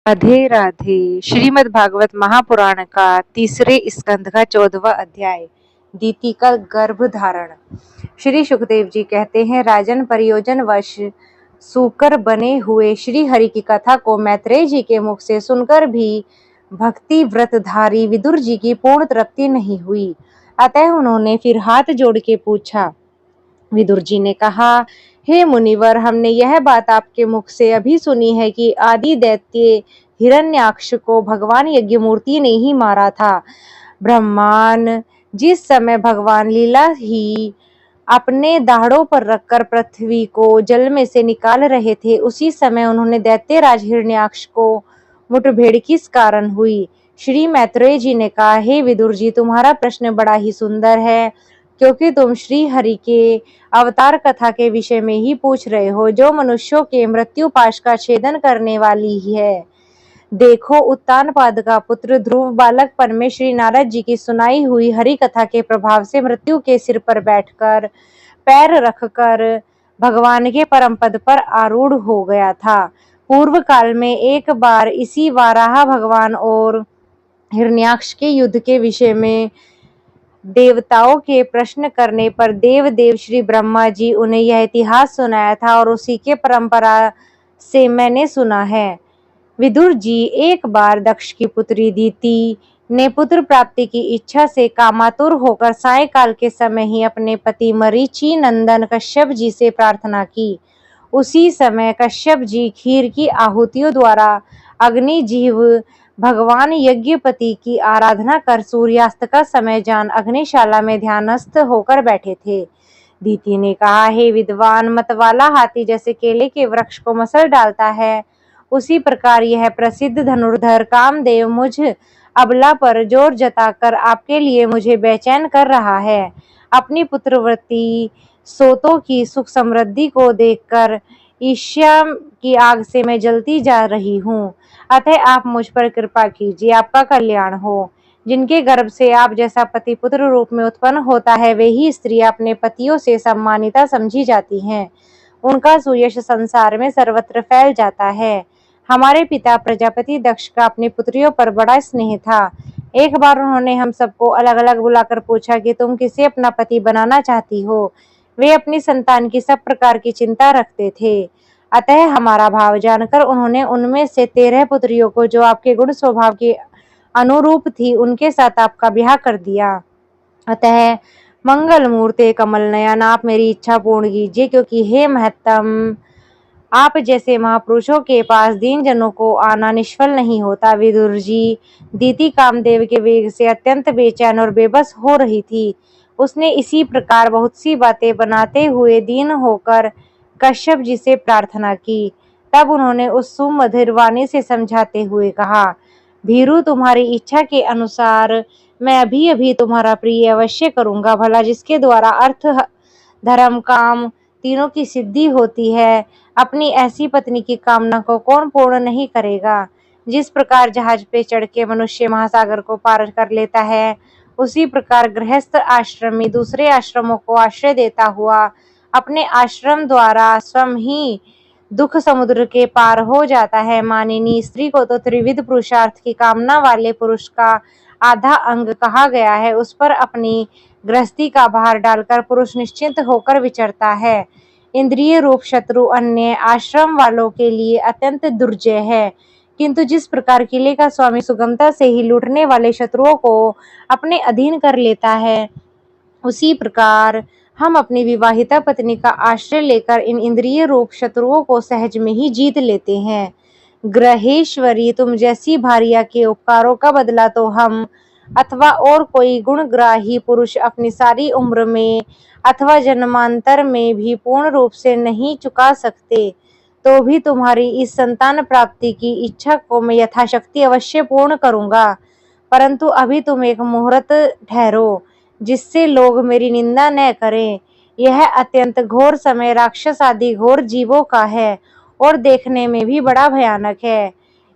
राधे राधे। श्रीमद् भागवत महापुराण का तीसरे स्कंध का 14वां अध्याय, दीति का गर्भ धारण। श्री सुखदेव जी कहते हैं, राजन, प्रयोजन वश सूकर बने हुए श्री हरि की कथा को मैत्रेय जी के मुख से सुनकर भी भक्ति व्रतधारी विदुर जी की पूर्ण तृप्ति नहीं हुई। अतः उन्होंने फिर हाथ जोड़ के पूछा। विदुर जी ने कहा, हे मुनिवर, हमने यह बात आपके मुख से अभी सुनी है कि आदि दैत्य हिरण्याक्ष को भगवान यज्ञमूर्ति ने ही मारा था। ब्रह्मान जिस समय भगवान लीला ही अपने दाढ़ों पर रखकर पृथ्वी को जल में से निकाल रहे थे, उसी समय उन्होंने दैत्यराज हिरण्याक्ष को मुठभेड़ किस कारण हुई। श्री मैत्रेय जी ने कहा, हे विदुर जी, तुम्हारा प्रश्न बड़ा ही सुंदर है, क्योंकि तुम श्री हरि के अवतार कथा के विषय में ही पूछ रहे हो, जो मनुष्यों के मृत्यु पाश का छेदन करने वाली है। देखो, उत्तानपाद का पुत्र ध्रुव बालकपन में श्री नारद जी की सुनाई हुई हरि कथा के प्रभाव से मृत्यु के सिर पर बैठकर पैर रखकर भगवान के परम पद पर आरूढ़ हो गया था। पूर्व काल में एक बार इसी वाराह भगवान और हिरण्याक्ष के युद्ध के विषय में देवताओं के प्रश्न करने पर देवदेव श्री ब्रह्मा जी उन्हें यह इतिहास सुनाया था, और उसी के परंपरा से मैंने सुना है। विदुर जी, एक बार दक्ष की पुत्री दीति ने पुत्र प्राप्ति की इच्छा से कामातुर होकर सायंकाल के समय ही अपने पति मरीचि नंदन कश्यप जी से प्रार्थना की। उसी समय कश्यप जी खीर की आहुतियों द्वारा अग्नि जीव भगवान यज्ञपति की आराधना कर सूर्यास्त का समय जान अग्निशाला में ध्यानस्थ होकर बैठे थे। दीति ने कहा, हे विद्वान, मतवाला हाथी जैसे केले के वृक्ष को मसल डालता है, उसी प्रकार यह प्रसिद्ध धनुर्धर कामदेव मुझ अबला पर जोर जताकर आपके लिए मुझे बेचैन कर रहा है। अपनी पुत्रवती सोतों की सुख समृद्धि को देखकर ईर्ष्या की आग से मैं जलती जा रही हूँ। अतः आप मुझ पर कृपा कीजिए, आपका कल्याण हो। जिनके गर्भ से आप जैसा पति पुत्र रूप में उत्पन्न होता है, वे ही स्त्रियां अपने पतियों से सम्मानिता समझी जाती हैं। उनका सुयश संसार में सर्वत्र फैल जाता है। हमारे पिता प्रजापति दक्ष का अपनी पुत्रियों पर बड़ा स्नेह था। एक बार उन्होंने हम सबको अलग अलग बुलाकर पूछा कि तुम किसे अपना पति बनाना चाहती हो। वे अपनी संतान की सब प्रकार की चिंता रखते थे। अतः हमारा भाव जानकर उन्होंने उनमें से 13 पुत्रियों को, जो आपके गुण स्वभाव के अनुरूप थी, उनके साथ आपका ब्याह कर दिया। अतः मंगल मूर्ते कमल नयन, आप मेरी इच्छा पूर्ण कीजिए, क्योंकि हे महत्तम, आप जैसे महापुरुषों के पास दीन जनों को आना निष्फल नहीं होता। विदुर जी, दीति कामदेव के वेग से अत्यंत बेचैन और बेबस हो रही थी। उसने इसी प्रकार बहुत सी बातें बनाते हुए दीन होकर कश्यप जी से प्रार्थना की। तब उन्होंने उस सुमधुर वाणी से समझाते हुए कहा, भीरु, तुम्हारी इच्छा के अनुसार मैं अभी अभी तुम्हारा प्रिय अवश्य करूंगा। भला जिसके द्वारा अर्थ धर्म काम तीनों की सिद्धि होती है, अपनी ऐसी पत्नी की कामना को कौन पूर्ण नहीं करेगा। जिस प्रकार जहाज पे चढ़ के मनुष्य महासागर को पार कर लेता है, उसी प्रकार गृहस्थ आश्रमी दूसरे आश्रमों को आश्रय देता हुआ अपने आश्रम द्वारा स्वयं ही दुख समुद्र के पार हो जाता है। मानिनी स्त्री को तो त्रिविध पुरुषार्थ की कामना वाले पुरुष का आधा अंग कहा गया है। उस पर अपनी गृहस्थी का भार डालकर पुरुष निश्चिंत होकर विचरता है। इंद्रिय रूप शत्रु अन्य आश्रम वालों के लिए अत्यंत दुर्जय है, किंतु जिस प्रकार किले का स्वामी सुगमता से ही लूटने वाले शत्रुओं को अपने अधीन कर लेता है, उसी प्रकार हम अपनी विवाहिता पत्नी का आश्रय लेकर इन इंद्रिय रूप शत्रुओं को सहज में ही जीत लेते हैं। ग्रहेश्वरी, तुम जैसी भार्या के उपकारों का बदला तो हम अथवा और कोई गुणग्राही पुरुष अपनी सारी उम्र में अथवा जन्मांतर में भी पूर्ण रूप से नहीं चुका सकते। तो भी तुम्हारी इस संतान प्राप्ति की इच्छा को मैं यथाशक्ति अवश्य पूर्ण करूंगा, परंतु अभी तुम एक मुहूर्त ठहरो, जिससे लोग मेरी निंदा न करें। यह अत्यंत घोर समय राक्षस आदि घोर जीवों का है और देखने में भी बड़ा भयानक है।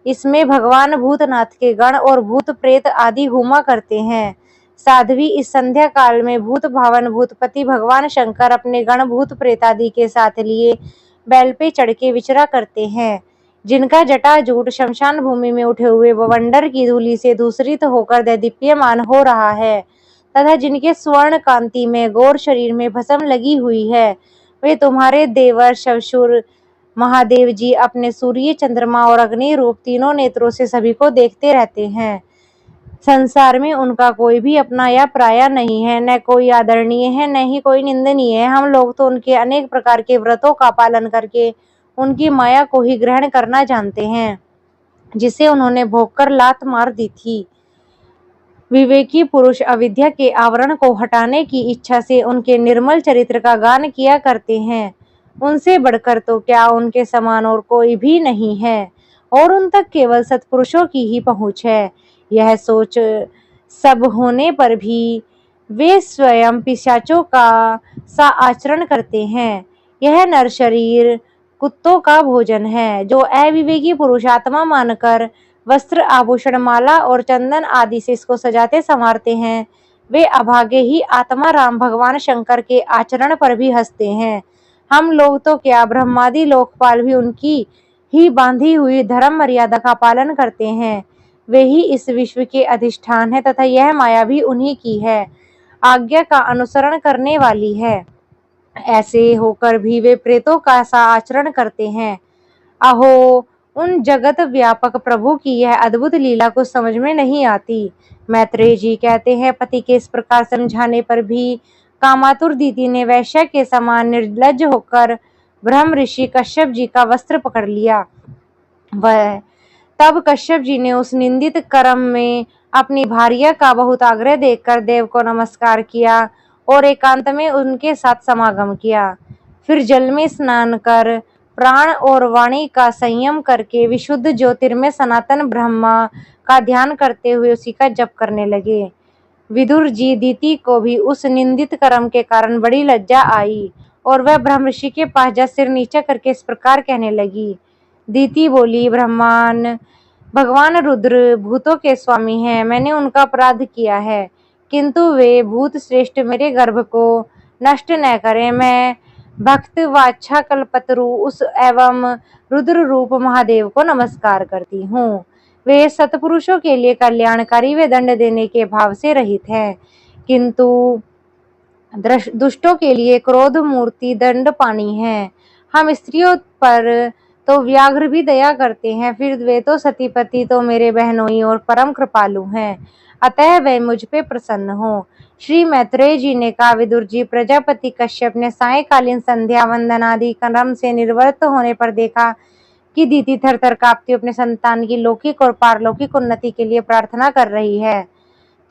इसमें भगवान भूतनाथ के गण और भूत प्रेत आदि घूमा करते हैं। साध्वी, इस संध्या काल में भूत भावन भूतपति भगवान शंकर अपने गण भूत प्रेत आदि के साथ लिए बैल पे चढ़ के विचरा करते हैं। जिनका जटाजूट शमशान भूमि में उठे हुए बवंडर की धूलि से दूषित होकर दैदीप्यमान हो रहा है तथा जिनके स्वर्ण कांति में गौर शरीर में भस्म लगी हुई है, वे तुम्हारे देवर शवशुर महादेव जी अपने सूर्य, चंद्रमा और अग्नि रूप तीनों नेत्रों से सभी को देखते रहते हैं। संसार में उनका कोई भी अपना या पराया नहीं है, न कोई आदरणीय है न ही कोई निंदनीय है। हम लोग तो उनके अनेक प्रकार के व्रतों का पालन करके उनकी माया को ही ग्रहण करना जानते हैं, जिसे उन्होंने भोग कर लात मार दी थी। विवेकी पुरुष अविद्या के आवरण को हटाने की इच्छा से उनके निर्मल चरित्र का गान किया करते हैं। उनसे बढ़कर तो क्या उनके समान और कोई भी नहीं है और उन तक केवल सत्पुरुषों की ही पहुंच है। यह सोच सब होने पर भी वे स्वयं पिशाचों का सा आचरण करते हैं। यह नर शरीर कुत्तों का भोजन है। जो अविवेकी पुरुष आत्मा मानकर वस्त्र, आभूषण, माला और चंदन आदि से इसको सजाते संवारते हैं, वे अभागे ही आत्मा राम भगवान शंकर के आचरण पर भी हंसते हैं। हम लोग तो क्या, ब्रह्मादि लोकपाल भी उनकी ही बांधी हुई धर्म मर्यादा का पालन करते हैं। वे ही इस विश्व के अधिष्ठान है तथा यह माया भी उन्हीं की है, आज्ञा का अनुसरण करने वाली है। ऐसे होकर भी वे प्रेतों का सा आचरण करते हैं। अहो, उन जगत व्यापक प्रभु की यह अद्भुत लीला कुछ समझ में नहीं आती। मैत्रेय जी कहते हैं, पति के इस प्रकार समझाने पर भी कामातुर दीति ने वैश्य के समान निर्लज्ज होकर ब्रह्म ऋषि कश्यप जी का वस्त्र पकड़ लिया। वह तब कश्यप जी ने उस निंदित कर्म में अपनी भार्या का बहुत आग्रह देखकर देव को नमस्कार किया और एकांत में उनके साथ समागम किया। फिर जल में स्नान कर प्राण और वाणी का संयम करके विशुद्ध ज्योतिर्मय सनातन ब्रह्मा का ध्यान करते हुए उसी का जप करने लगे। विदुर जी दीति को भी उस निंदित कर्म के कारण बड़ी लज्जा आई और वह ब्रह्म ऋषि के पास जा सिर नीचा करके इस प्रकार कहने लगी। दीति बोली, ब्रह्मान भगवान रुद्र भूतों के स्वामी हैं, मैंने उनका अपराध किया है, किंतु वे भूत श्रेष्ठ मेरे गर्भ को नष्ट न करें। मैं भक्त वाच्छा कल्पतरु उस एवं रुद्र रूप महादेव को नमस्कार करती हूँ। वे सतपुरुषों के लिए कल्याणकारी वे दंड देने के भाव से रहित है, किंतु दुष्टों के लिए क्रोध मूर्ति दंड पानी है। हम स्त्रियों पर तो व्याघ्र भी दया करते हैं, फिर वे तो सतीपति तो मेरे बहनोई और परम कृपालु हैं, अतः वे मुझ पे प्रसन्न हो। श्री मैत्रेय जी ने कहा, विदुर जी, प्रजापति कश्यप ने सायकालीन संध्या वंदन आदि कर्म से निर्वृत्त होने पर देखा कि दीति थर-थर कांपती अपने संतान की लौकिक और पारलौकिक उन्नति के लिए प्रार्थना कर रही है।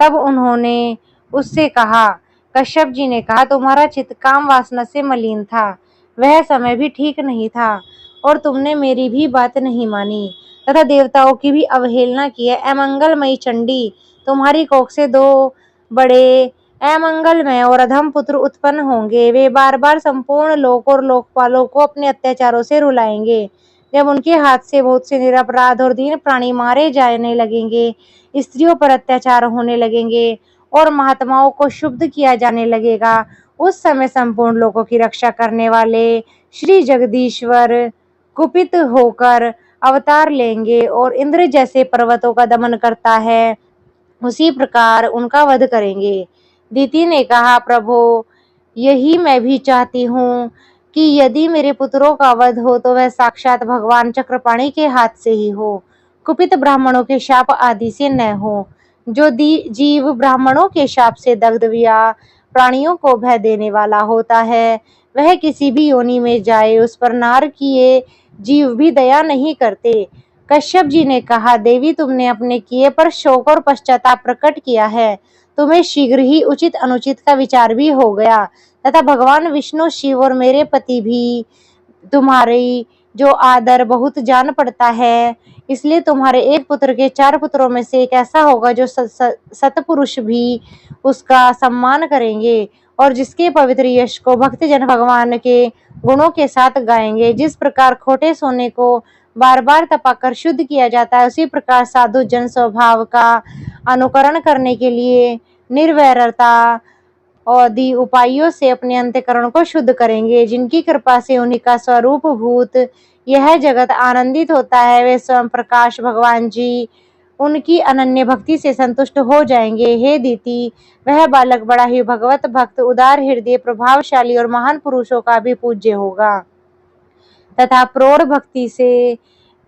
तब उन्होंने उससे कहा, कश्यप जी ने कहा, तुम्हारा चित्त काम वासना से मलिन था, वह समय भी ठीक नहीं था और तुमने मेरी भी बात नहीं मानी तथा देवताओं की भी अवहेलना की है। अमंगलमयी चंडी, तुम्हारी कोख से दो बड़े अमंगलमय और अधम पुत्र उत्पन्न होंगे। वे बार बार संपूर्ण लोक और लोकपालों को अपने अत्याचारों से रुलाएंगे। जब उनके हाथ से बहुत से निरपराध और दीन प्राणी मारे जाने लगेंगे, स्त्रियों पर अत्याचार होने लगेंगे और महात्माओं को शुद्ध किया जाने लगेगा, उस समय संपूर्ण लोगों की रक्षा करने वाले श्री जगदीश्वर कुपित होकर अवतार लेंगे और इंद्र जैसे पर्वतों का दमन करता है उसी प्रकार उनका वध करेंगे। दीति ने कहा, प्रभो, यही मैं भी चाहती हूँ कि यदि मेरे पुत्रों का वध हो तो वह साक्षात भगवान चक्रपाणि के हाथ से ही हो, कुपित ब्राह्मणों के शाप आदि से न हो। जो जीव ब्राह्मणों के शाप से दग्ध या प्राणियों को भय देने वाला होता है, वह किसी भी योनि में जाए, उस पर नार किए जीव भी दया नहीं करते। कश्यप जी ने कहा, देवी, तुमने अपने किए पर शोक और पश्चाताप प्रकट किया है, तुम्हें शीघ्र ही उचित अनुचित का विचार भी हो गया तथा भगवान विष्णु, शिव और मेरे पति भी तुम्हारी जो आदर बहुत जान पड़ता है, इसलिए तुम्हारे एक पुत्र के 4 पुत्रों में से एक ऐसा होगा जो सतपुरुष भी उसका सम्मान करेंगे और जिसके पवित्र यश को भक्तजन भगवान के गुणों के साथ गाएंगे। जिस प्रकार खोटे सोने को बार बार तपाकर शुद्ध किया जाता है, उसी प्रकार साधु जन स्वभाव का अनुकरण करने के लिए निर्वैरता आदि उपायों से अपने अंतःकरण को शुद्ध करेंगे, जिनकी कृपा से उन्हीं का स्वरूप भूत यह जगत आनंदित होता है। वे स्वयं प्रकाश भगवान जी उनकी अनन्य भक्ति से संतुष्ट हो जाएंगे। हे दीति, वह बालक बड़ा ही भगवत भक्त, उदार हृदय, प्रभावशाली और महान पुरुषों का भी पूज्य होगा तथा प्रौढ़ भक्ति से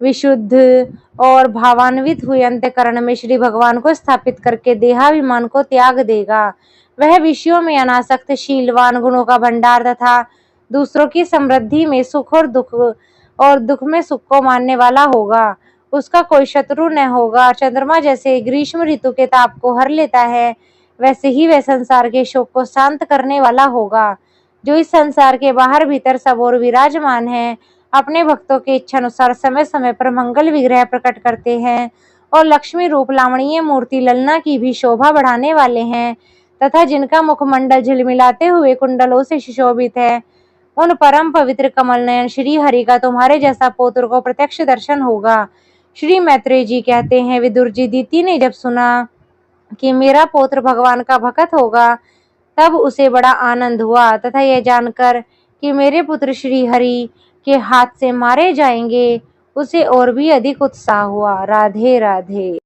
विशुद्ध और भावान्वित हुए अंतःकरण में श्री भगवान को स्थापित करके देहाभिमान को त्याग देगा। वह विषयों में अनासक्त, शीलवान, गुणों का भंडार तथा दूसरों की समृद्धि में सुख और दुख में सुख को मानने वाला होगा। उसका कोई शत्रु न होगा। चंद्रमा जैसे ग्रीष्म ऋतु के ताप को हर लेता है, वैसे ही वह संसार के शोक को शांत करने वाला होगा। जो इस संसार के बाहर भीतर सब और विराजमान है, अपने भक्तों के इच्छानुसार समय समय पर मंगल विग्रह प्रकट करते हैं और लक्ष्मी रूप लावणीय मूर्ति ललना की भी शोभा बढ़ाने वाले हैं तथा जिनका मुखमंडल झिलमिलाते हुए कुंडलों से सुशोभित है, उन परम पवित्र कमल नयन श्री हरि का तुम्हारे जैसा पौत्र को प्रत्यक्ष दर्शन होगा। श्री मैत्रेय जी कहते हैं, विदुर जी, दीति ने जब सुना कि मेरा पौत्र भगवान का भक्त होगा, तब उसे बड़ा आनंद हुआ तथा यह जानकर कि मेरे पुत्र श्री हरि के हाथ से मारे जाएंगे, उसे और भी अधिक उत्साह हुआ। राधे राधे।